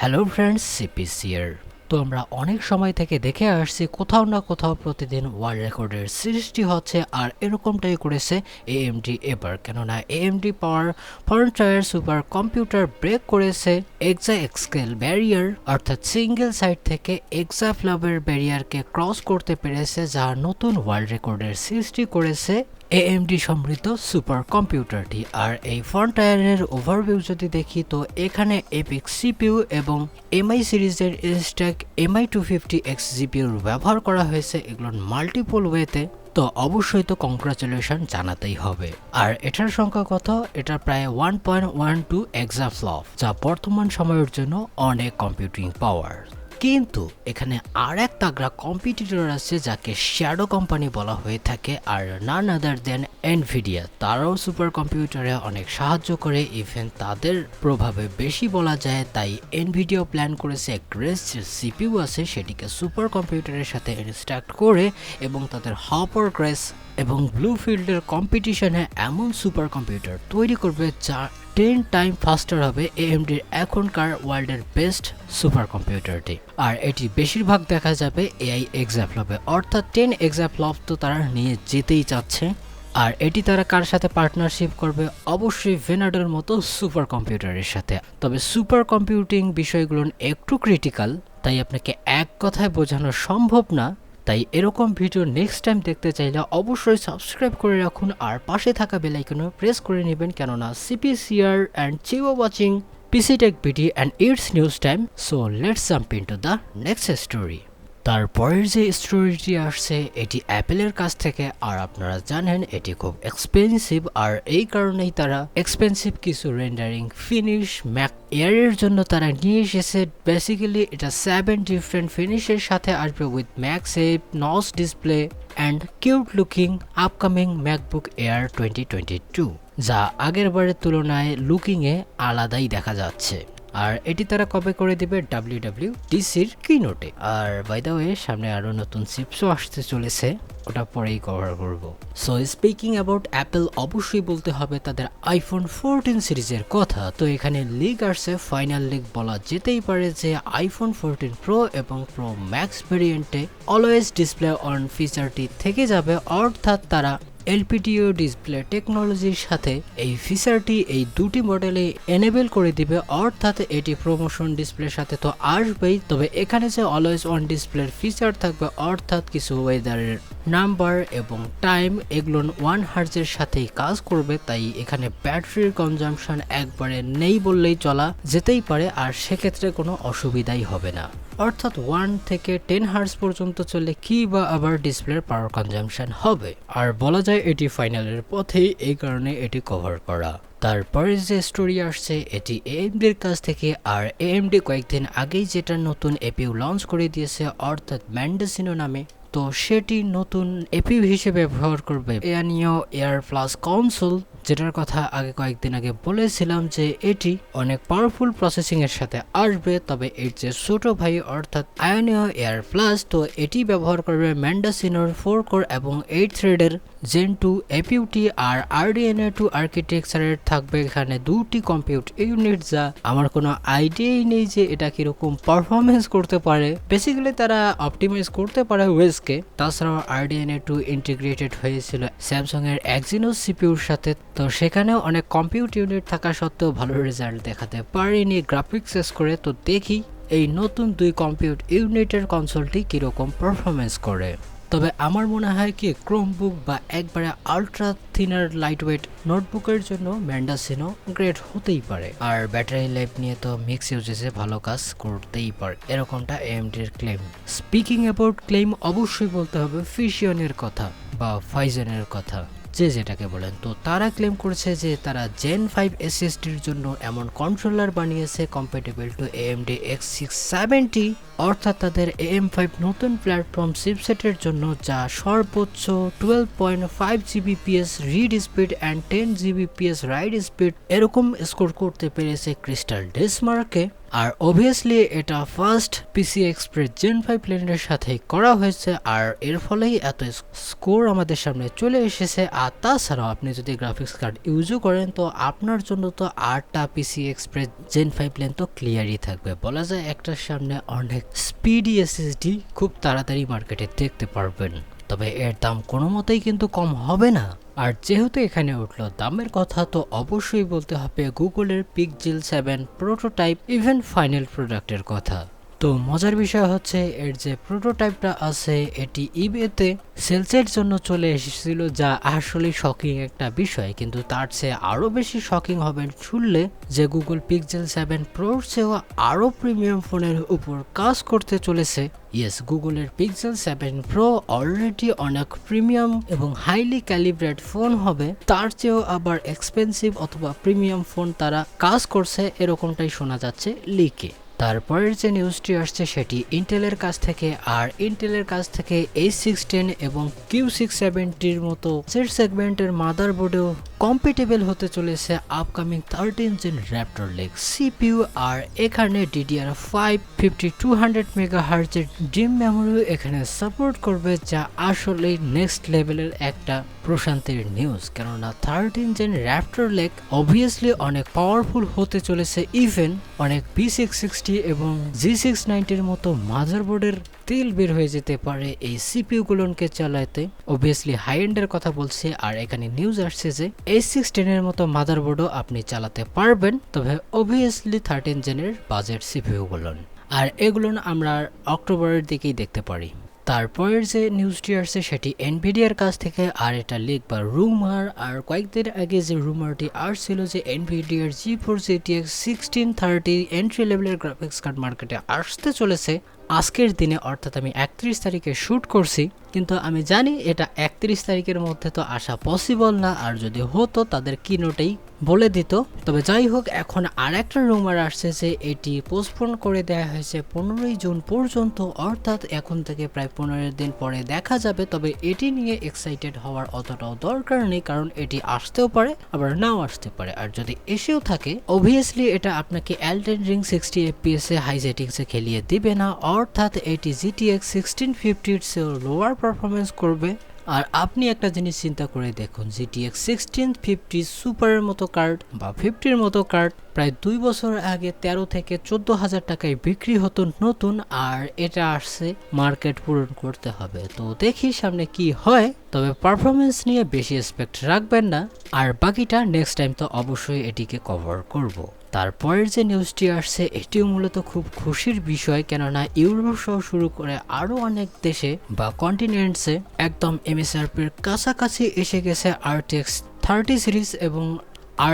Hello friends, সিপিসিয়ার। তো আমরা অনেক সময় থেকে দেখে আসছি কোথাও না কোথাও প্রতিদিন ওয়ার্ল্ড রেকর্ডের সৃষ্টি হচ্ছে, আর এরকমটাই করেছে এএমডি এবার। কেননা এএমডি পাওয়ার ফ্রন্টিয়ার সুপার কম্পিউটার ব্রেক করেছে এক্সা এক্সকেল ব্যারিয়ার, অর্থাৎ সিঙ্গেল সাইড থেকে এক্সাফ্লপের ব্যারিয়ারকে ক্রস করতে পেরেছে, যা নতুন ওয়ার্ল্ড রেকর্ডের সৃষ্টি করেছে এএমডি সমৃদ্ধ সুপার কম্পিউটারটি। আর এই ফ্রন্টিয়ারের ওভারভিউ যদি দেখি, তো এখানে এপিক সিপিইউ এবং এমআই সিরিজের ইনস্ট্যাক এমআই 250X জিপিইউ ব্যবহার করা হয়েছে, এগুলো মাল্টিপল ওয়েতে। তো অবশ্যই তো কংগ্রাচুলেশন জানাতেই হবে। আর এটার সংখ্যা কত? এটা প্রায় 1.12 এক্সাফ্লপ, যা বর্তমান সময়ের জন্য অনেক কম্পিউটিং পাওয়ার। কিন্তু এখানে আর এক তাগড়া কম্পিটিটর আছে, যাকে শ্যাডো কোম্পানি বলা হয়ে থাকে, আর নান আদার দেন এনভিডিয়া। তারাও সুপার কম্পিউটারে অনেক সাহায্য করে, ইভেন তাদের প্রভাবে বেশি বলা যায়। তাই এনভিডিয়া প্ল্যান করেছে গ্রেস যে সিপিইউ আছে সেটিকে সুপার কম্পিউটারের সাথে ইনস্ট্যাক্ট করে, এবং তাদের হপার গ্রেস এবং ব্লুফিল্ডের কম্পিটিশনে এমন সুপার কম্পিউটার তৈরি করবে যা 10 টাইম ফাস্টার হবে এএমডির এখনকার ওয়ার্ল্ডের বেস্ট সুপার কম্পিউটারটি। আর এটি বেশিরভাগ দেখা যাবে এআই এক্সাফ্লপে, অর্থাৎ 10 এক্সাফ্লপ তো তারা নিয়ে যেতেই চাচ্ছে। আর এটি তারা কার সাথে পার্টনারশিপ করবে? অবশ্যই ভেনাডোর মতো সুপার কম্পিউটারের সাথে। তবে সুপার কম্পিউটিং বিষয়গুলো একটু ক্রিটিক্যাল, তাই আপনাকে এক কথায় বোঝানো সম্ভব না। তাই এরকম ভিডিও নেক্সট টাইম দেখতে চাইলে অবশ্যই সাবস্ক্রাইব করে রাখুন, আর পাশে থাকা বেল আইকনও প্রেস করে নেবেন, কেননা সিপিসিআর অ্যান্ড চিও watching PC Tech video and it's news time. So let's jump into the next story. তারপরের যে স্টোরিটি আসছে এটি অ্যাপেলের কাছ থেকে, আর আপনারা জানেন এটি খুব এক্সপেন্সিভ, আর এই কারণেই তারা এক্সপেন্সিভ কিছু রেন্ডারিং ফিনিশ ম্যাক এয়ারের জন্য তারা নিয়ে এসেছে। বেসিক্যালি এটা 7 ডিফারেন্ট ফিনিশের সাথে আসবে, with Mac shape, notch display and cute looking upcoming MacBook air 2022, যা আগের বারের তুলনায় লুকিংয়ে আলাদাই দেখা যাচ্ছে। আর এটি তারা কবে করে দিবে? WWDCর কিনোটে। আর বাই দ্য ওয়ে, সামনে আরো নতুন চিপসও আসতে চলেছে, ওটা পরেই কভার করব। সো স্পিকিং অ্যাবাউট অ্যাপেল, অবশ্যই বলতে হবে তাদের আইফোন 14 সিরিজের কথা। তো এখানে লিক আসছে, ফাইনাল লিক বলা যেতেই পারে, যে আইফোন 14 প্রো এবং প্রো ম্যাক্স ভেরিয়েন্টে অলওয়েজ ডিসপ্লে অন ফিচারটি থেকে যাবে, অর্থাৎ তারা এলপিডিও ডিসপ্লে টেকনোলজির সাথে এই ফিচারটি এই দুটি মডেলে এনেবল করে দিবে, অর্থাৎ এটি প্রমোশন ডিসপ্লের সাথে তো আসবেই। তবে এখানে যে অলওয়েজ অন ডিসপ্লের ফিচার থাকবে, অর্থাৎ কিছু ওয়েদারের নাম্বার এবং টাইম, এগুলো 1 হার্জের সাথেই কাজ করবে। তাই এখানে ব্যাটারির কনজাম্পশন একবারে নেই বললেই চলা যেতেই পারে, আর সেক্ষেত্রে কোনো অসুবিধাই হবে না। অর্থাৎ 1 থেকে 10 হার্জ পর্যন্ত চললে কি বা আবার ডিসপ্লের পাওয়ার কনজাম্পশন হবে। আর বলা যায় এটি ফাইনালের পথেই, এই কারণে এটি কভার করা। তারপরে যে স্টোরি আসছে এটি এএমডির কাছ থেকে, আর এএমডি কয়েকদিন আগেই যেটা নতুন এপিইউ লঞ্চ করে দিয়েছে, অর্থাৎ ম্যান্ডেসিনো নামে। তো সেটি নতুন এপিইউ হিসেবে ব্যবহার করবে এয়ানিও এয়ার প্লাস কনসোল, যেটার কথা আগে কয়েকদিন আগে বলেছিলাম যে এটি অনেক পাওয়ারফুল প্রসেসিং এর সাথে আসবে। তবে এর যে ছোট ভাই অর্থাৎ আয়োনিও এয়ার প্লাস, তো এটি ব্যবহার করবে ম্যান্ডেসিনোর 4 কোর এবং 8 থ্রেডের জেন 2 এপিইউটি, আর আরডিএনএ 2 আর্কিটেকচারের থাকবে এখানে দুটি কম্পিউট ইউনিট, যা আমার কোনো আইডিয়াই নেই যে এটা কিরকম পারফরমেন্স করতে পারে। বেসিক্যালি তারা অপটিমাইজ করতে পারে ওয়েসকে। তাছাড়াও আরডিএনএ 2 ইন্টিগ্রেটেড হয়েছিল স্যামসাং এর এক্সিনোস সিপিইউর সাথে, তো সেখানেও অনেক কম্পিউট ইউনিট থাকা সত্ত্বেও ভালো রেজাল্ট দেখাতে পারেনি গ্রাফিক্স শেষ করে। তো দেখি এই নতুন 2 কম্পিউট ইউনিটের কনসোলটি কিরকম পারফরমেন্স করে। তবে আমার মনে হয় কি ক্রোমবুক বা একবারে আলট্রা থিনার লাইটওয়েট নোটবুকের জন্য ম্যান্ডেসিনো গ্রেট হতেই পারে। আর ব্যাটারি লাইফ নিয়ে তো মিক্স ইউজেসে ভালো কাজ করতেই পারে, এরকমটা এএমডির ক্লেম। স্পিকিং অ্যাবাউট ক্লেম, অবশ্যই বলতে হবে ফিশিয়নের কথা বা ফাইজনের কথা, যে যেটাকে বলেন। তো তারা ক্লেম করেছে যে তারা জেন 5 এসএসডির জন্য এমন কন্ট্রোলার বানিয়েছে কম্প্যাটেবল টু AMD X670, অর্থাৎ তাদের AM5 নতুন প্ল্যাটফর্ম চিপসেটের জন্য, যা সর্বোচ্চ 12.5 Gbps read speed and 10 Gbps ride speed এরকম স্কোর করতে পেরেছে ক্রিস্টাল ডেসমার্কে। আর অবভিয়াসলি এটা ফার্স্ট পিসি এক্সপ্রেস জেন 5 প্লেনের সাথে করা হয়েছে, আর এর ফলেই এত স্কোর আমাদের সামনে চলে এসেছে। আর তাছাড়াও আপনি যদি গ্রাফিক্স কার্ড ইউজও করেন তো আপনার জন্য তো 8টা পিসি এক্সপ্রেস জেন 5 প্লেন তো ক্লিয়ারই থাকবে। বলা যায় একটার সামনে অনেক স্পিডি এসএসডি খুব তাড়াতাড়ি মার্কেটে দেখতে পারবেন, তবে এর দাম কোনো মতেই কিন্তু কম হবে না। আর যেহেতু এখানে উঠলো দামের কথা, তো অবশ্যই বলতে হবে গুগলের পিক্সেল 7 প্রোটোটাইপ ইভেন ফাইনাল প্রোডাক্টের কথা। তো মজার বিষয় হচ্ছে এর যে প্রোটোটাইপটা আছে এটি ইবেতে সেলসের জন্য চলে এসেছিল, যা আসলে শকিং একটা বিষয়। কিন্তু তার চেয়ে আরও বেশি শকিং হবে শুনলে যে গুগল পিক্সেল 7 প্রোর চেয়েও আরও প্রিমিয়াম ফোনের উপর কাজ করতে চলেছে। ইয়েস, গুগলের পিক্সেল 7 প্রো অলরেডি অনেক প্রিমিয়াম এবং হাইলি ক্যালিব্রেট ফোন হবে, তার চেয়েও আবার এক্সপেন্সিভ অথবা প্রিমিয়াম ফোন তারা কাজ করছে, এরকমটাই শোনা যাচ্ছে লিকে। তারপরের যে নিউজটি আসছে সেটি ইন্টেলের কাছ থেকে, আর ইন্টেলের কাছ থেকে A16 এবং Q670-র মতো সেগমেন্টের মাদারবোর্ডেও কম্পিটেবল হতে চলেছে upcoming 13 gen Raptor Lake CPU. আর এখানে DDR5 5200 মেগাহার্জের ড্রিম মেমোরিও এখানে সাপোর্ট করবে, যা আসলে নেক্সট লেভেলের একটা প্রশান্তির নিউজ। কেননা 13 জেন র্যাপটর লেগ অবভিয়াসলি অনেক পাওয়ারফুল হতে চলেছে, ইভেন অনেক P660 এবং G690-র মতো মাদারবোর্ডের তেল বের হয়ে যেতে পারে এই সিপিইউ গুলোকে চালাতে। অবভিয়াসলি হাই এন্ডের কথা বলছি, আর এখানে নিউজ আসছে যে A16 এর মতো মাদারবোর্ডও আপনি চালাতে পারবেন, তবে অবভিয়াসলি 13 জেনের বাজেট সিপিইউ গুলো, আর এগুলো আমরা অক্টোবরের দিকেই দেখতে পারি। তারপরের যে নিউজটি আসছে সেটি এনভিডিয়ার কাছ থেকে, আর এটা লিক বা রুমার। আর কয়েকদিন আগে যে রুমারটি আসছিল যে এনভিডিয়ার GeForce GTX 1630 এন্ট্রি লেভেলের গ্রাফিক্স কার্ড মার্কেটে আসতে চলেছে আজকের দিনে, অর্থাৎ আমি 31 তারিখে শ্যুট করছি, কিন্তু আমি জানি এটা 31 তারিখের মধ্যে তো আসা পসিবল না, আর যদি হতো তাদের কিনোটেই বলে দিত। তবে যাই হোক, এখন আর একটা রুমার আসছে যে এটি পোস্টপোন করে দেওয়া হয়েছে 15ই জুন পর্যন্ত, অর্থাৎ এখন থেকে প্রায় 15 দিন পরে দেখা যাবে। তবে এটি নিয়ে এক্সাইটেড হওয়ার অতটাও দরকার নেই, কারণ এটি আসতেও পারে আবার নাও আসতে পারে। আর যদি এসেও থাকে অবভিয়াসলি এটা আপনাকে Elden Ring 60 FPS এ হাই সেটিংসে খেলিয়ে দিবে না, অর্থাৎ এটি GTX 1650-র চেয়েও লোয়ার পারফরমেন্স করবে। আর আপনি একটা জিনিস চিন্তা করে দেখুন, GTX 1650 সুপারের মতো কার্ড বা 50-র মতো কার্ড প্রায় 2 বছর আগে 13 থেকে 14,000 টাকায় বিক্রি হতো নতুন, আর এটা আসছে মার্কেট পূরণ করতে হবে। তো দেখি সামনে কি হয়, তবে পারফরমেন্স নিয়ে বেশি এক্সপেক্ট রাখবেন না, আর বাকিটা নেক্সট টাইম তো অবশ্যই এটিকে কভার করব। তারপরের যে নিউজটি আসছে এটিও মূলত খুব খুশির বিষয়, কেননা ইউরোপ সহ শুরু করে আরও অনেক দেশে বা কন্টিনেন্টসে একদম MSRP-র কাছাকাছি এসে গেছে RTX 30 সিরিজ এবং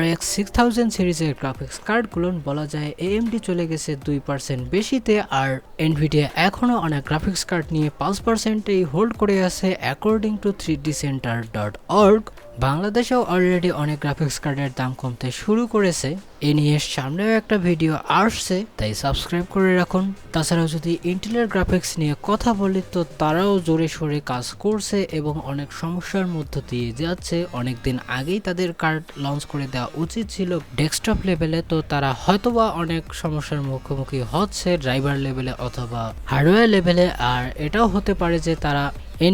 RX 6000 সিরিজের গ্রাফিক্স কার্ডগুলো। বলা যায় AMD চলে গেছে 2% বেশিতে, আর Nvidia এখনও অনেক গ্রাফিক্স কার্ড নিয়ে 5%-এই হোল্ড করে আছে অ্যাকর্ডিং টু 3dcenter.org। বাংলাদেশেও অলরেডি অনেক গ্রাফিক্স কার্ডের দাম কমতে শুরু করেছে, এ নিয়ে সামনেও একটা ভিডিও আসছে, তাই সাবস্ক্রাইব করে রাখুন। তাছাড়াও যদি ইন্টেলের গ্রাফিক্স নিয়ে কথা বলি তো তারাও জোরে সোরে কাজ করছে এবং অনেক সমস্যার মধ্য দিয়ে যাচ্ছে। অনেকদিন আগেই তাদের কার্ড লঞ্চ করে দেওয়া উচিত ছিল ডেস্কটপ লেভেলে, তো তারা হয়তোবা অনেক সমস্যার মুখোমুখি হচ্ছে ড্রাইভার লেভেলে অথবা হার্ডওয়্যার লেভেলে। আর এটাও হতে পারে যে তারা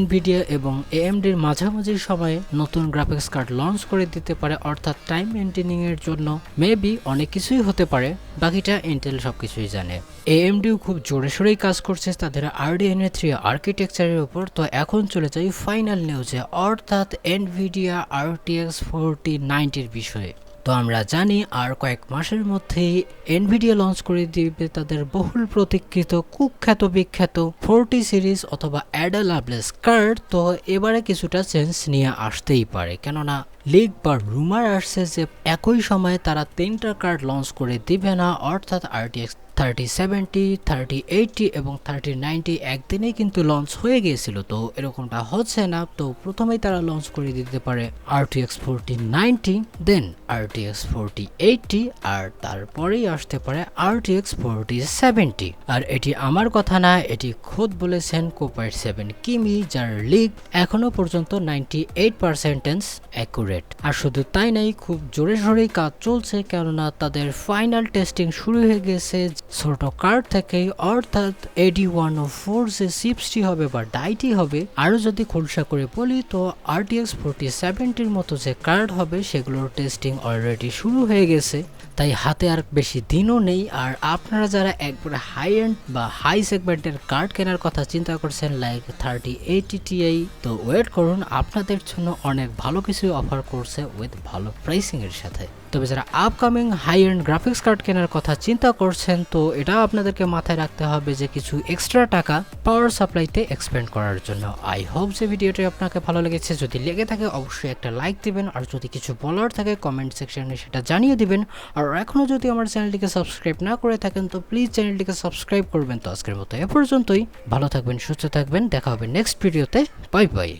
Nvidia এবং AMD-র মাঝামাঝি সময়ে নতুন গ্রাফিক্স কার্ড লঞ্চ করে দিতে পারে, অর্থাৎ টাইম মেনটেনিং এর জন্য মেবি অনেক কিছুই হতে পারে, বাকিটা ইন্টেল সবকিছুই জানে। AMD-ও খুব জোরে সোরেই কাজ করছে তাদের RDNA 3 আর্কিটেকচারের উপর। তো এখন চলে যাই ফাইনাল নিউজে, অর্থাৎ Nvidia RTX 4090-র বিষয়ে। তো আমরা জানি আর কয়েক মাসের মধ্যেই Nvidia লঞ্চ করে দিবে তাদের বহুল প্রতীক্ষিত কুখ্যাত বিখ্যাত 40 সিরিজ অথবা অ্যাডা লাভলেস কার্ড। তো এবারে কিছুটা চেঞ্জ নিয়ে আসতেই পারে, কেননা লিক বা রুমার আসছে যে একই সময়ে তারা 3টা কার্ড লঞ্চ করে দিবে না, অর্থাৎ RTX 3070, 3080 এবং 3090 একদিনেই কিন্তু লঞ্চ হয়ে গিয়েছিল। তো এরকমটা হচ্ছে না, তো প্রথমেই তারা লঞ্চ করে দিতে পারে RTX 4090, দেন RTX 4080, আর তারপরেই আসতে পারে RTX 4070। আর এটি আমার কথা না, এটি খোদ বলেছেন কোপাইট 7 কিমি, যার লিক এখনো পর্যন্ত 98% অ্যাকুরেট। রেট। আর শুধু তাই নাই, খুব জোরে সোরেই কাজ চলছে, কেননা তাদের ফাইনাল টেস্টিং শুরু হয়ে গেছে ছোট কার্ড থেকেই, অর্থাৎ AD104 যে চিপসটি হবে বা ডাইটি হবে। আরও যদি খোলসা করে বলি তো RTX 4070 মতো যে কার্ড হবে সেগুলোর টেস্টিং অলরেডি শুরু হয়ে গেছে। তাই হাতে আর বেশি দিনও নেই। আর আপনারা যারা একবারে হাই এন্ড বা হাই সেগমেন্টের কার্ড কেনার কথা চিন্তা করছেন লাইক 3080 Ti, তো ওয়েট করুন, আপনাদের জন্য অনেক ভালো কিছু অফার করছে উইথ ভালো প্রাইসিং এর সাথে। তবে যারা upcoming high end graphics card কেনার কথা চিন্তা করছেন তো এটা আপনাদেরকে মাথায় রাখতে হবে যে কিছু এক্সট্রা টাকা পাওয়ার সাপ্লাইতে এক্সপেন্ড করার জন্য। আই হোপ যে ভিডিওটি আপনাকে ভালো লেগেছে। যদি লেগে থাকে অবশ্যই একটা লাইক দিবেন, আর যদি কিছু বলার থাকে কমেন্ট সেকশনে সেটা জানিয়ে দিবেন। আর এখনও যদি আমার চ্যানেলটিকে সাবস্ক্রাইব না করে থাকেন তো প্লিজ চ্যানেলটিকে সাবস্ক্রাইব করবেন। তো আজকের মতো এ পর্যন্তই, ভালো থাকবেন, সুস্থ থাকবেন, দেখা হবে নেক্সট ভিডিওতে। Bye bye.